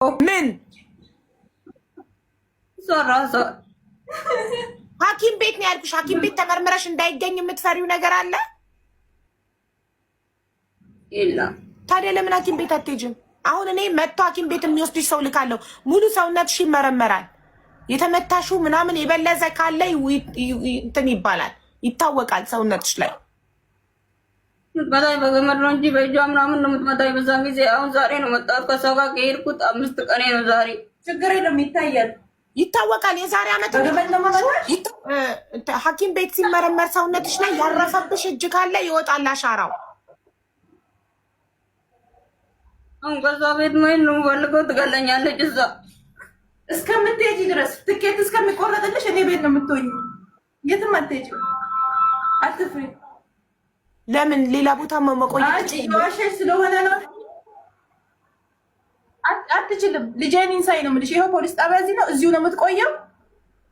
ምን ራሷ ሐኪም ቤት ነው ያልኩሽ። ሐኪም ቤት ተመርምረሽ እንዳይገኝ የምትፈሪው ነገር አለ? የለም። ታዲያ ለምን ሐኪም ቤት አትሄጂም? አሁን እኔ መጥቶ ሐኪም ቤት የሚወስድሽ ሰው ልካለሁ። ሙሉ ሰውነትሽ ይመረመራል። የተመታሽው ምናምን የበለዘ ካለ እንትን ይባላል፣ ይታወቃል ሰውነትሽ ላይ። ምትመታኝ በገመድ ነው እንጂ በእጇ ምናምን ነው የምትመታኝ በዛን ጊዜ። አሁን ዛሬ ነው መጣሁት ከሰው ጋር ከሄድኩት 5 ቀኔ ነው ዛሬ። ችግር የለም ይታያል፣ ይታወቃል። የዛሬ ዓመት ሐኪም ቤት ሲመረመር ሰውነትሽ ላይ ያረፈብሽ እጅ ካለ ይወጣል አሻራው። አሁን ከዛ ቤት መሄድ ነው የምፈልገው። ትገለኛለች እዛ እስከምትሄጂ ድረስ ትኬት እስከሚቆረጥልሽ እኔ ቤት ነው የምትሆኝ። የትም አትሄጂም፣ አትፍሪ። ለምን ሌላ ቦታ መቆየት የዋሸሽ ስለሆነ ነው። አትችልም። ልጄን ኢንሳይ ነው የምልሽ። ይኸው ፖሊስ ጣቢያ እዚህ ነው፣ እዚሁ ነው የምትቆየው።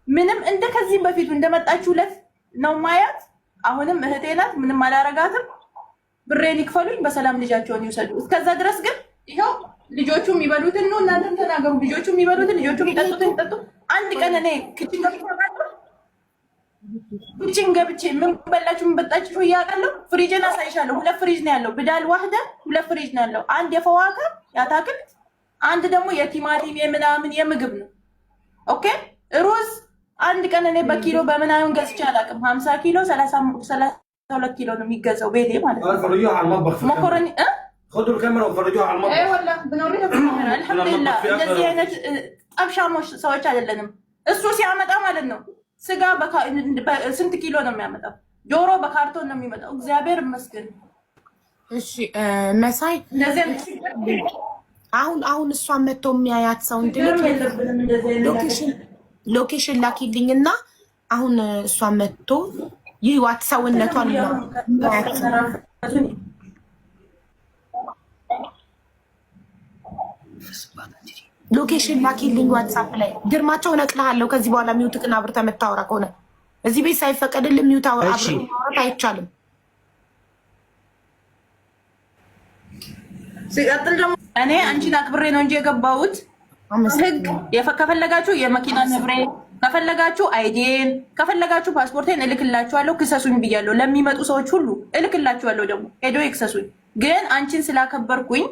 ምንም እንደ ከዚህም በፊቱ እንደመጣችሁለት ነው ማያት። አሁንም እህቴ ናት፣ ምንም አላረጋትም። ብሬን ይክፈሉኝ፣ በሰላም ልጃቸውን ይውሰዱ። እስከዛ ድረስ ግን ይኸው ልጆቹ የሚበሉትን ነው፣ እናንተም ተናገሩ። ልጆቹ የሚበሉትን፣ ልጆቹ የሚጠጡትን ይጠጡ። አንድ ቀን እኔ ክችን ገብቼ ምን በላችሁ ምን በጣችሁ እያውቃለሁ። ፍሪጅን አሳይሻለሁ። 2 ፍሪጅ ነው ያለው። ብዳል ዋህደ 2 ፍሪጅ ነው ያለው። አንድ የፈዋካ ያታክልት፣ አንድ ደግሞ የቲማቲም የምናምን የምግብ ነው። ኦኬ ሩዝ አንድ ቀን እኔ በኪሎ በምናምን ገዝቼ አላውቅም። 50 ኪሎ 32 ኪሎ ነው የሚገዛው ቤቴ ማለት ነው። መኮረኒ خدوا الكاميرا وفرجوها على المطبخ. اي والله بنوريها بالكاميرا الحمد لله። እንደዚህ አይነት ጠብሻሞች ሰዎች አይደለንም። እሱ ሲያመጣ ማለት ነው ስጋ ስንት ኪሎ ነው የሚያመጣው? ዶሮ በካርቶን ነው የሚመጣው። እግዚአብሔር ይመስገን። እሺ መሳይ አሁን እሷን መጥቶ የሚያያት ሰው እንድልክ ሎኬሽን ላኪልኝና አሁን እሷን መጥቶ ይዋት ሰውነቷን ሎኬሽን ላኪልኝ ዋትሳፕ ላይ። ግርማቸው ነቅልሃለሁ። ከዚህ በኋላ ሚውትቅን አብርተህ የምታወራ ከሆነ እዚህ ቤት ሳይፈቀድልህ ሚውት አብረህ ማውራት አይቻልም። ሲቀጥል ደግሞ እኔ አንቺን አክብሬ ነው እንጂ የገባሁት ህግ ከፈለጋችሁ የመኪና ንብሬ ከፈለጋችሁ አይዲን ከፈለጋችሁ ፓስፖርቴን እልክላችኋለሁ። ክሰሱኝ ብያለሁ። ለሚመጡ ሰዎች ሁሉ እልክላችኋለሁ። ደግሞ ሄዶ ይክሰሱኝ። ግን አንቺን ስላከበርኩኝ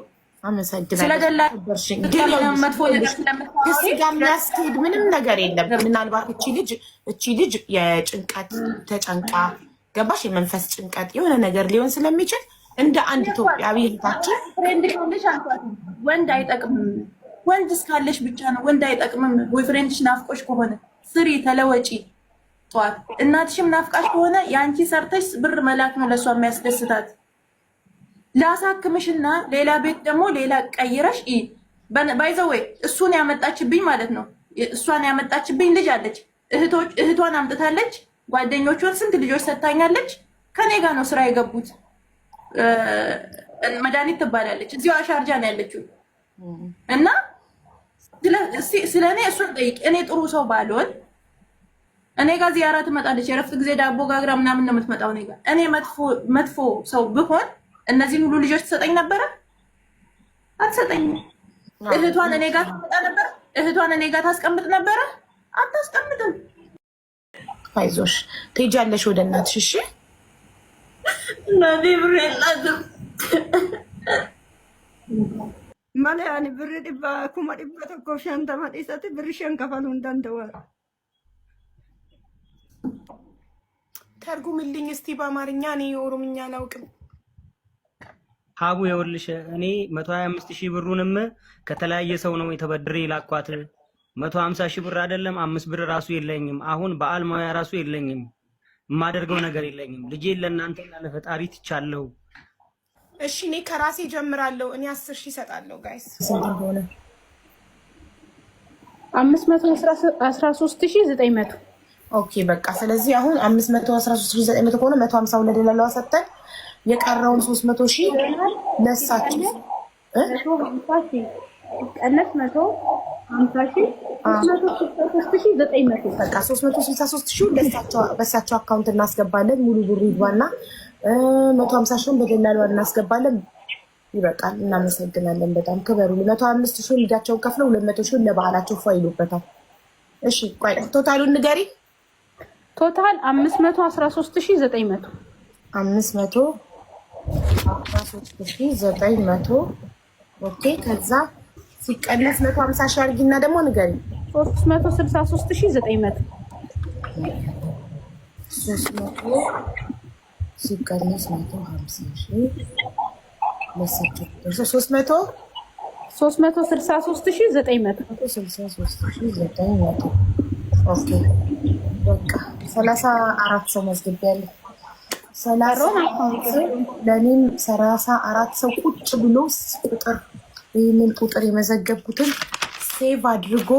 ስለደላመጥፎ ምንም ነገር የለም። ምናልባት እቺ ልጅ የጭንቀት ተጨንቃ ገባሽ፣ የመንፈስ ጭንቀት የሆነ ነገር ሊሆን ስለሚችል እንደ አንድ ኢትዮጵያዊ እህታችን ፍሬንድ ካለሽ አንኳት። ወንድ አይጠቅምም። ወንድ እስካለሽ ብቻ ነው። ወንድ አይጠቅምም። ወይ ፍሬንድሽ ናፍቆሽ ከሆነ ስሪ፣ ተለወጪ። ጠዋት እናትሽም ናፍቃሽ ከሆነ የአንቺ ሰርተሽ ብር መላክ ነው ለእሷ የሚያስደስታት። ላሳክምሽና ሌላ ቤት ደግሞ ሌላ ቀይረሽ ባይዘወይ እሱን ያመጣችብኝ ማለት ነው። እሷን ያመጣችብኝ ልጅ አለች። እህቷን አምጥታለች። ጓደኞቿን ስንት ልጆች ሰታኛለች። ከኔ ጋር ነው ስራ የገቡት። መድኃኒት ትባላለች። እዚሁ አሻርጃ ነው ያለችው። እና ስለ እኔ እሱን ጠይቅ። እኔ ጥሩ ሰው ባልሆን እኔ ጋር ዚያራ ትመጣለች። የረፍት ጊዜ ዳቦ ጋግራ ምናምን ነው የምትመጣው እኔ ጋር። እኔ መጥፎ ሰው ብሆን እነዚህን ሁሉ ልጆች ትሰጠኝ ነበረ? አትሰጠኝም። እህቷን እኔ ጋር ታመጣ ነበር? እህቷን እኔ ጋር ታስቀምጥ ነበረ? አታስቀምጥም። አይዞሽ ትሄጃለሽ ወደ እናትሽ። እሺ እናቴ ብር የላትም። ማለያኒ ብር ዲባ ኩማ ዲባ ተኮ ሸንተማ ዲሰት ብር ሸን ከፈሉ እንዳንተዋ ተርጉምልኝ እስቲ በአማርኛ። እኔ የኦሮምኛ አላውቅም። ሀቡ ይኸውልሽ እኔ 125,000 ብሩንም ከተለያየ ሰው ነው የተበድሬ ላኳት። 150,000 ብር አይደለም 5 ብር ራሱ የለኝም። አሁን በዓል ማያ ራሱ የለኝም። የማደርገው ነገር የለኝም። ልጄን ለእናንተና ለፈጣሪ ትቻለሁ። እሺ እኔ ከራሴ ጀምራለሁ። እኔ 10,000 እሰጣለሁ። ጋይስ ስንት ሆነ? 513,900 ኦኬ በቃ ስለዚህ አሁን 513,900 ከሆነ 150 ለሌላው ሰጠን። የቀረውን 300,000 ለሳችሁ ቀነስ 150,000 363,900 በቃ 363,000 በሳቸው አካውንት እናስገባለን። ሙሉ ብሩ ይግባና 150,000 በደላሏ እናስገባለን። ይበቃል። እናመሰግናለን በጣም ክበሩ። 105,000 ልጃቸውን ከፍለው 200,000 ለበዓላቸው ፏይሉበታል። እሺ ቆይ ቶታሉን ንገሪ። ቶታል 513,900 513,900 ኦኬ። ከዛ ሲቀነስ 150,000 አድርጊና ደግሞ ንገሪ። 363,900 300 ሲቀነስ 150,000 363,900 ኦኬ። በቃ 34 ሰው መዝግቤያለሁ። 34 ለእኔም 34 ሰው ቁጭ ብሎ ቁጥር ይህንን ቁጥር የመዘገብኩትን ሴቭ አድርጎ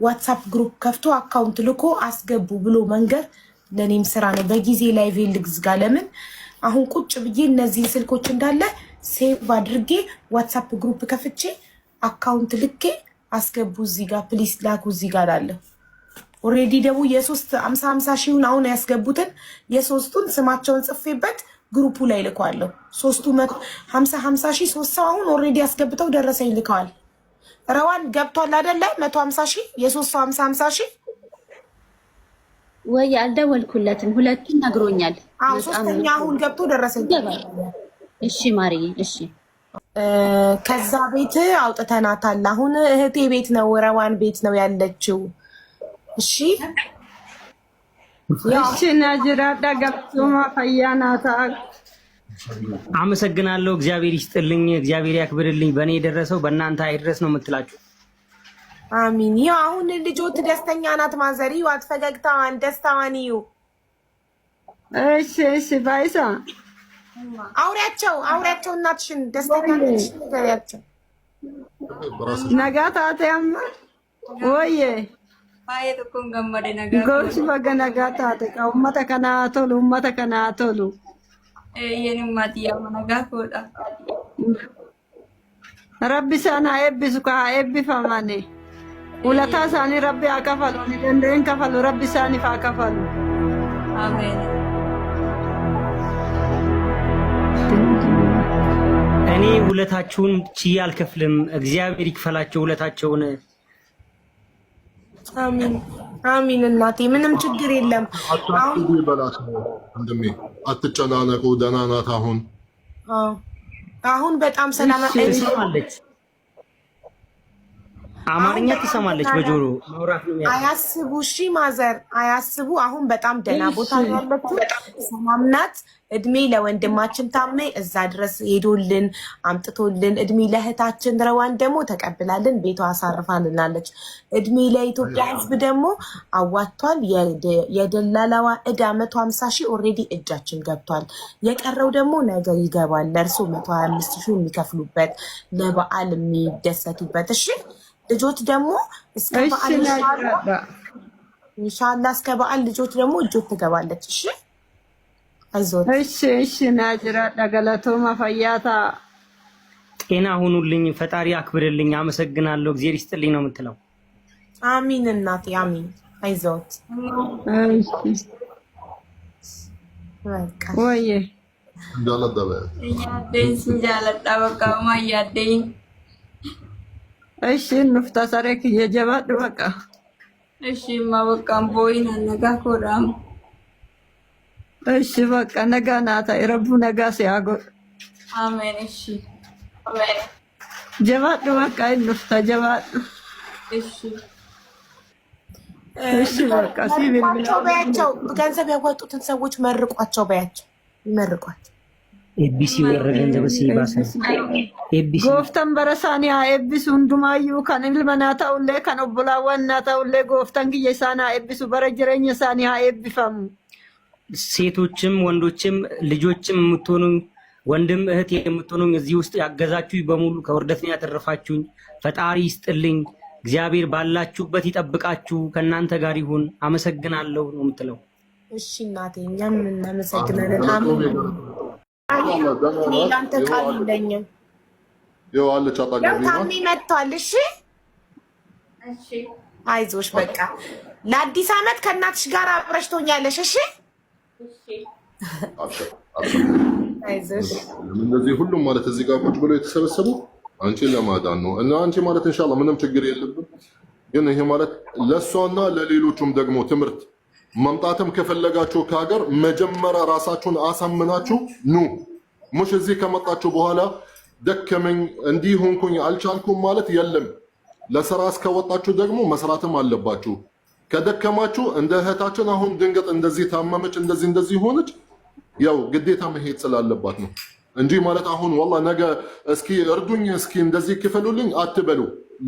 ዋትሳፕ ግሩፕ ከፍቶ አካውንት ልኮ አስገቡ ብሎ መንገር ለእኔም ስራ ነው። በጊዜ ላይ ቬልግዝ ጋር ለምን አሁን ቁጭ ብዬ እነዚህን ስልኮች እንዳለ ሴቭ አድርጌ ዋትሳፕ ግሩፕ ከፍቼ አካውንት ልኬ አስገቡ እዚህ ጋር ፕሊስ ላኩ እዚህ ጋር አለ። ኦሬዲ ደግሞ የሶስት 50,000 አሁን ያስገቡትን የሶስቱን ስማቸውን ጽፌበት ግሩፑ ላይ ልከዋለሁ። ሶስቱ 50,000 ሶስት ሰው አሁን ኦሬዲ ያስገብተው ደረሰኝ ልከዋል። ረዋን ገብቷል አይደለ? 150,000 የሶስት ሰው 50,000 ወይ አልደወልኩለትም። ሁለቱን ነግሮኛል። አዎ ሶስተኛ አሁን ገብቶ ደረሰኝ። እሺ ማርዬ እሺ። ከዛ ቤት አውጥተናታል። አሁን እህቴ ቤት ነው ረዋን ቤት ነው ያለችው። እሺ እሺ ናጅራ ዳጋቱማ ፈያናታ አመሰግናለሁ። እግዚአብሔር ይስጥልኝ፣ እግዚአብሔር ያክብርልኝ። በእኔ የደረሰው በእናንተ አይድረስ ነው የምትላችሁ። አሚን። ያው አሁን ልጆት ደስተኛ ናት። ማዘሪ ዋት ፈገግታዋን ደስታዋን እዩ። እሺ እሺ ባይሳ አውሪያቸው እናትሽን ደስተኛ ነሽ ንገሪያቸው። ነጋታተም ወዬ ባየተኮን ገመደ ነገ ጎርሲ በገ ነጋታተ ኡመተ ከና ቶሉ የኔማቲያ መነጋ ኮዳ ረቢ ሳና ኤቢሱ ካ ኤቢፋማኔ ውለታ ሳኒ ረቢ አከፈሉ እንደን ከፈሉ ረቢ ሳኒ አከፈሉ። አሜን። እኔ ውለታችሁን ችዬ አልከፍልም። እግዚአብሔር ይክፈላቸው ውለታቸውን። አሚን አሚን። እናቴ ምንም ችግር የለም። አትጨናነቁ በላት ነው እንደሚ አትጨናነቁ። ደህና ናት አሁን በጣም ሰላም ትሰማለች። አማርኛ ትሰማለች። በጆሮ ማውራት ነው ያለው። አያስቡ። እሺ ማዘር አያስቡ። አሁን በጣም ደህና ቦታ ነው ያለችው። ሰላም ናት። እድሜ ለወንድማችን ታሜ እዛ ድረስ ሄዶልን አምጥቶልን፣ እድሜ ለእህታችን ረዋን ደግሞ ተቀብላልን ቤቷ አሳርፋልናለች። እድሜ ለኢትዮጵያ ሕዝብ ደግሞ አዋጥቷል። የደላላዋ ዕዳ 150,000 ኦልሬዲ እጃችን ገብቷል። የቀረው ደግሞ ነገ ይገባል። ለእርሶ 125,000 የሚከፍሉበት ለበዓል የሚደሰቱበት። እሺ ልጆች ደግሞ እስከ በዓል ኢንሻአላህ እስከ በዓል ልጆች ደግሞ እጆት ትገባለች። እሺ አይዞት። እሺ ናጅራ ዳገላቶማ ፈያታ ጤና ሁኑልኝ። ፈጣሪ አክብርልኝ። አመሰግናለሁ። እግዚአብሔር ይስጥልኝ ነው የምትለው። አሚን እናቴ አሚን። አይዞት። ወዬ እንዳለደበ ያደኝ በቃ ማያደኝ እሺ ንፍታ ሰረክ የጀባድ በቃ እሺ ማበቃም ቦይና ነጋ ኮዳም እሺ በቃ ነጋ ናታ ረቡ ነጋ ሲያጎ አሜን። እሺ አሜን። ጀባድ በቃ ንፍታ ጀባድ እሺ በቃ ሲቪል በያቸው። ገንዘብ ያዋጡትን ሰዎች መርቋቸው በያቸው። ይመርቋት። ኤቢሲ ወረ ገንዘብ ሲባሳ ኤቢሲ ጎፍተን በረሳኒያ ኤቢሱ እንዱማዩ ከን ልመናታውሌ ከን ኦቦላዋናታውሌ ጎፍተን ግየሳና ኤቢሱ በረጀረኝ ሳኒያ ኤቢፋሙ ሴቶችም ወንዶችም ልጆችም የምትሆኑ ወንድም እህት የምትሆኑ እዚህ ውስጥ ያገዛችሁ በሙሉ ከውርደት ያተረፋችሁኝ ፈጣሪ ይስጥልኝ። እግዚአብሔር ባላችሁበት ይጠብቃችሁ፣ ከእናንተ ጋር ይሁን። አመሰግናለሁ ነው የምትለው። እሺ እናቴ እኛም እናመሰግናለን። አሜን። ላንተ ቃል የለኝም። ያው አለች አጣጋቢ ነው ታሚ መጥቷል። እሺ አይዞሽ በቃ ለአዲስ ዓመት ከእናትሽ ጋር አብረሽ ትሆኛለሽ። እሺ እንደዚህ ሁሉም ማለት እዚህ ጋር ቁጭ ብሎ የተሰበሰቡ አንቺን ለማዳን ነው እና አንቺ ማለት ኢንሻአላህ ምንም ችግር የለብም። ግን ይሄ ማለት ለሷና ለሌሎቹም ደግሞ ትምህርት መምጣትም ከፈለጋችሁ ከሀገር መጀመሪያ ራሳችሁን አሳምናችሁ ኑ። ሙሽ እዚህ ከመጣችሁ በኋላ ደከመኝ እንዲህ ሆንኩኝ አልቻልኩም ማለት የለም። ለስራ እስከወጣችሁ ደግሞ መስራትም አለባችሁ። ከደከማችሁ እንደ እህታችን አሁን ድንገት እንደዚህ ታመመች እንደዚህ ሆነች፣ ያው ግዴታ መሄድ ስላለባት ነው እንጂ ማለት አሁን ወላሂ ነገ እስኪ እርዱኝ እስኪ እንደዚህ ክፈሉልኝ አትበሉ።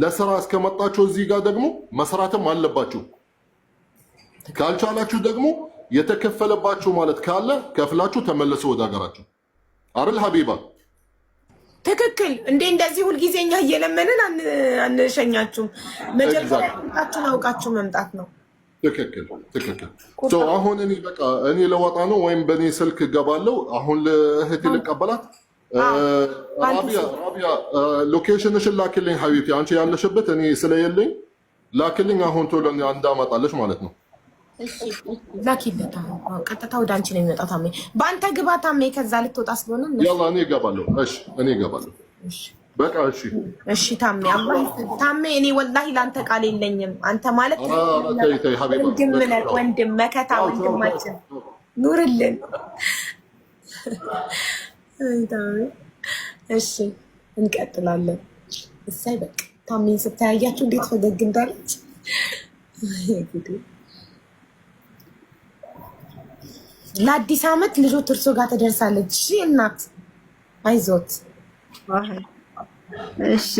ለስራ እስከመጣችሁ እዚህ ጋር ደግሞ መስራትም አለባችሁ። ካልቻላችሁ ደግሞ የተከፈለባችሁ ማለት ካለ ከፍላችሁ ተመለሱ ወደ ሀገራችሁ። አይደል ሀቢባ? ትክክል። እንደዚህ ሁልጊዜ እኛ እየለመንን አንሸኛችሁም። መጀመሪያ አውቃችሁ መምጣት ነው። ትክክል። አሁን እኔ በቃ እኔ ለወጣ ነው ወይም በእኔ ስልክ እገባለሁ። አሁን ለእህቴ ልቀበላት። ራቢያ ሎኬሽንሽን ላክልኝ ሀቢብቲ፣ አንቺ ያለሽበት እኔ ስለሌለኝ ላክልኝ። አሁን ቶሎ እንዳመጣለሽ ማለት ነው። ላኪለት። ቀጥታ ወደ አንቺ ነው የሚመጣው። ታሜ በአንተ ግባ ታሜ፣ ከዛ ልትወጣ ስለሆነ ያላ እኔ እገባለሁ። እሺ እኔ እገባለሁ። በቃ እሺ ታሜ፣ አላህ ታሜ፣ እኔ ወላሂ ለአንተ ቃል የለኝም። አንተ ማለት ወንድም መከታ ወንድማችን ኑርልን። እሺ እንቀጥላለን። እሳይ በቃ ታሜን ስታያያችሁ እንዴት ፈገግ እንዳለች ለአዲስ ዓመት ልጆት እርሶ ጋር ትደርሳለች። እሺ እናት አይዞት። እሺ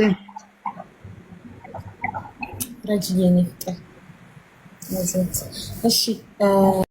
ረጅዬ ነው ፍቅር አይዞት። እሺ